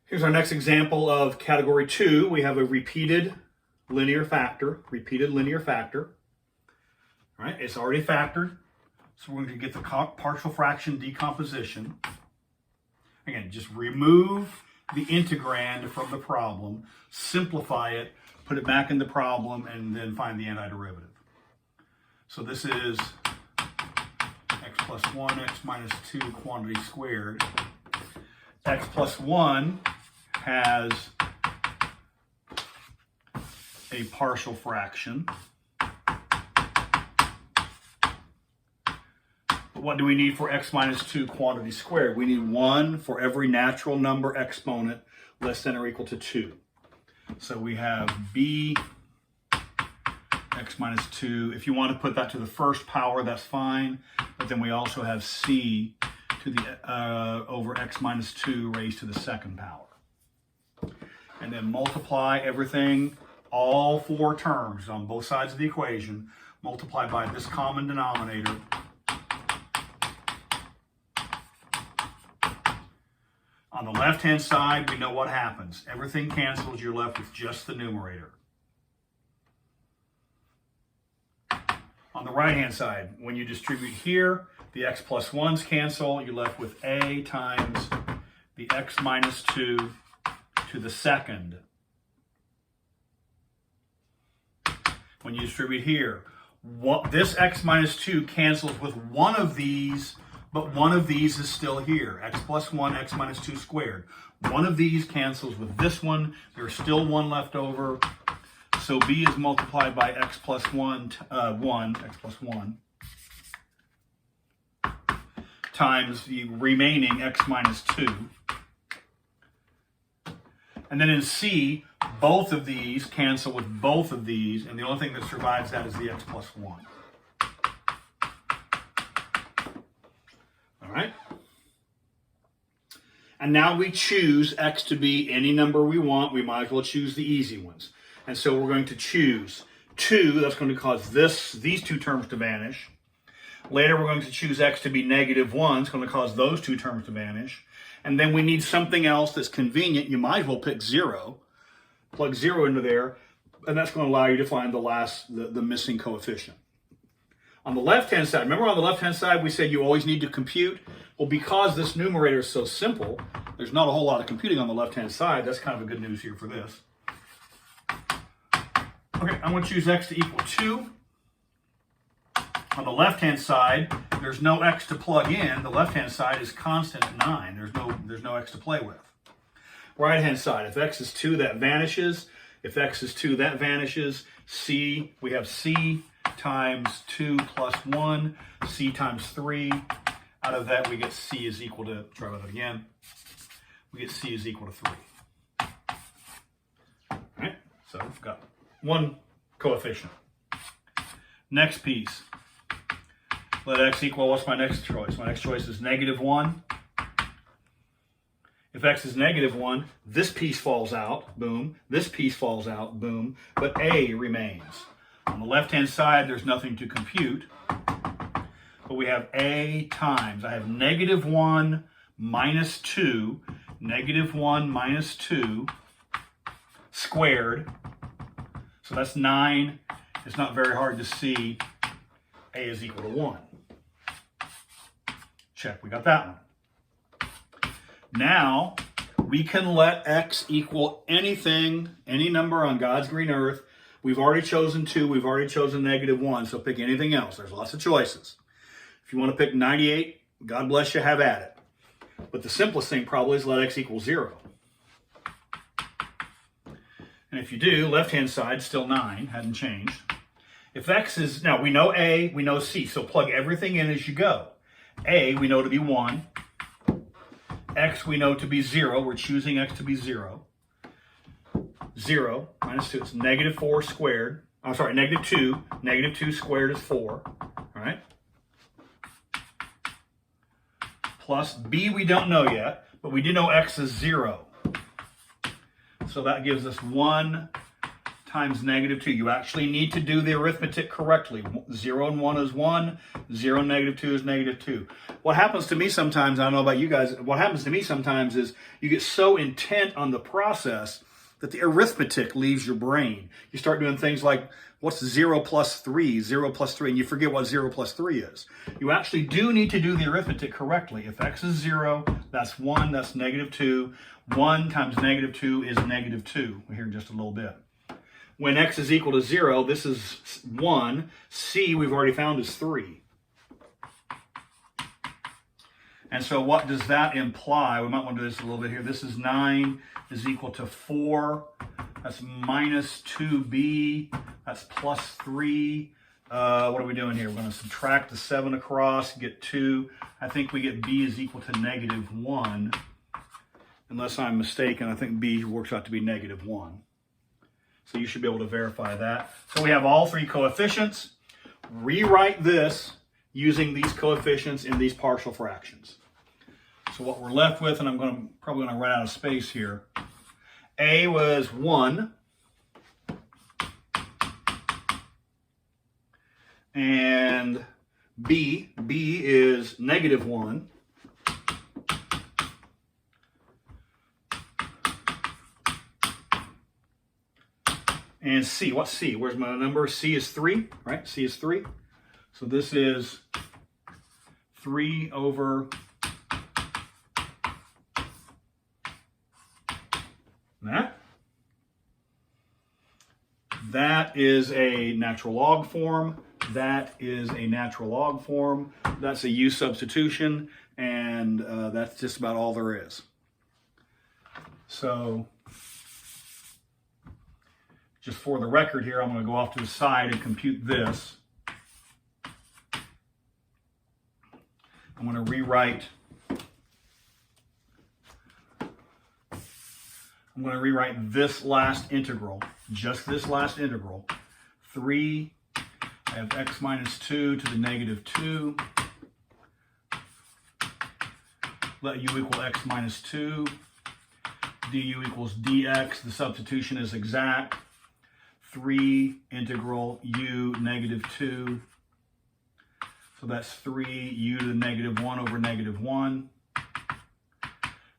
Here's our next example of category 2. We have a repeated linear factor. All right, it's already factored. So we're going to get the partial fraction decomposition. Again, just remove the integrand from the problem, simplify it, put it back in the problem, and then find the antiderivative. So this is x plus 1, x minus 2 quantity squared. X plus 1 has a partial fraction. But what do we need for x minus 2 quantity squared? We need 1 for every natural number exponent less than or equal to 2. So we have b x minus 2. If you want to put that to the first power, that's fine. But then we also have c to the over x minus 2 raised to the second power. And then multiply everything, all 4 terms on both sides of the equation, multiply by this common denominator. On the left-hand side, we know what happens. Everything cancels. You're left with just the numerator. On the right-hand side, when you distribute here, the x plus 1's cancel. You're left with a times the x minus 2 to the second. When you distribute here, this x minus 2 cancels with one of these, but one of these is still here. X plus 1, x minus 2 squared. One of these cancels with this one. There's still one left over. So b is multiplied by x plus 1, x plus 1, times the remaining x minus 2. And then in c, both of these cancel with both of these, and the only thing that survives that is the x plus 1. All right? And now we choose x to be any number we want. We might as well choose the easy ones. And so we're going to choose 2. That's going to cause these 2 terms to vanish. Later, we're going to choose x to be negative 1. It's going to cause those 2 terms to vanish. And then we need something else that's convenient. You might as well pick 0. Plug 0 into there, and that's going to allow you to find the missing coefficient. On the left-hand side, remember on the left-hand side we said you always need to compute? Well, because this numerator is so simple, there's not a whole lot of computing on the left-hand side. That's kind of a good news here for this. Okay, I'm going to choose x to equal 2. On the left-hand side, there's no x to plug in. The left-hand side is constant at 9. There's no x to play with. Right-hand side, if x is 2, that vanishes. If x is 2, that vanishes. C, we have c times 2 plus 1, c times 3. Out of that, we get c is equal to, try that again. We get c is equal to 3. All right, so we've got one coefficient. Next piece. Let x equal, what's my next choice? My next choice is negative 1. If x is negative 1, this piece falls out, boom. This piece falls out, boom. But a remains. On the left-hand side, there's nothing to compute. But we have a times, I have negative 1 minus 2, negative 1 minus 2 squared. So that's 9. It's not very hard to see a is equal to 1. Check, we got that one. Now, we can let x equal anything, any number on God's green earth. We've already chosen 2, we've already chosen negative 1, so pick anything else. There's lots of choices. If you want to pick 98, God bless you, have at it. But the simplest thing probably is let x equal 0. And if you do, left-hand side, still 9, hadn't changed. If x is, now we know a, we know c, so plug everything in as you go. A, we know to be 1. X, we know to be 0. We're choosing x to be 0. 0 minus 2, it's negative 4 squared. I'm sorry, negative 2. Negative 2 squared is 4. All right? Plus b, we don't know yet, but we do know x is 0. So that gives us 1 times negative 2. You actually need to do the arithmetic correctly. 0 and 1 is 1. 0 and negative 2 is negative 2. What happens to me sometimes, I don't know about you guys, what happens to me sometimes is you get so intent on the process that the arithmetic leaves your brain. You start doing things like, what's 0 plus 3? 0 plus 3, and you forget what 0 plus 3 is. You actually do need to do the arithmetic correctly. If x is 0, that's 1, that's negative 2. 1 times negative 2 is negative 2. We'll hear in just a little bit. When x is equal to 0, this is 1. C, we've already found, is 3. And so what does that imply? We might want to do this a little bit here. This is 9 is equal to 4. That's minus 2b. That's plus 3. What are we doing here? We're going to subtract the 7 across, get 2. I think we get b is equal to negative 1. Unless I'm mistaken, I think b works out to be negative 1. So you should be able to verify that. So we have all three coefficients. Rewrite this using these coefficients in these partial fractions. So what we're left with, and I'm probably going to run out of space here. A was 1. And B is negative 1. And C, what's C? Where's my number? C is 3, right? C is 3. So this is 3 over that. That is a natural log form. That is a natural log form. That's a U substitution. And that's just about all there is. So just for the record here, I'm going to go off to the side and compute this. I'm going to rewrite this last integral, just this last integral. 3, I have x minus 2 to the negative 2. Let u equal x minus 2. du equals dx. The substitution is exact. 3 integral u negative 2. So that's 3 u to the negative 1 over negative 1.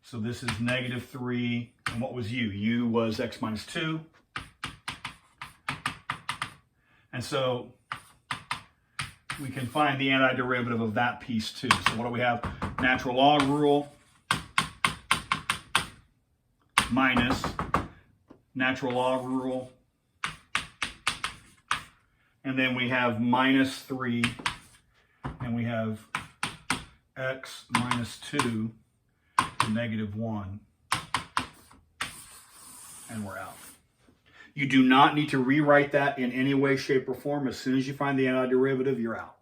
So this is negative 3. And what was u? U was x minus 2. And so we can find the antiderivative of that piece too. So what do we have? Natural log rule minus natural log rule. And then we have minus 3. And we have x minus 2 to negative 1. And we're out. You do not need to rewrite that in any way, shape, or form. As soon as you find the antiderivative, you're out.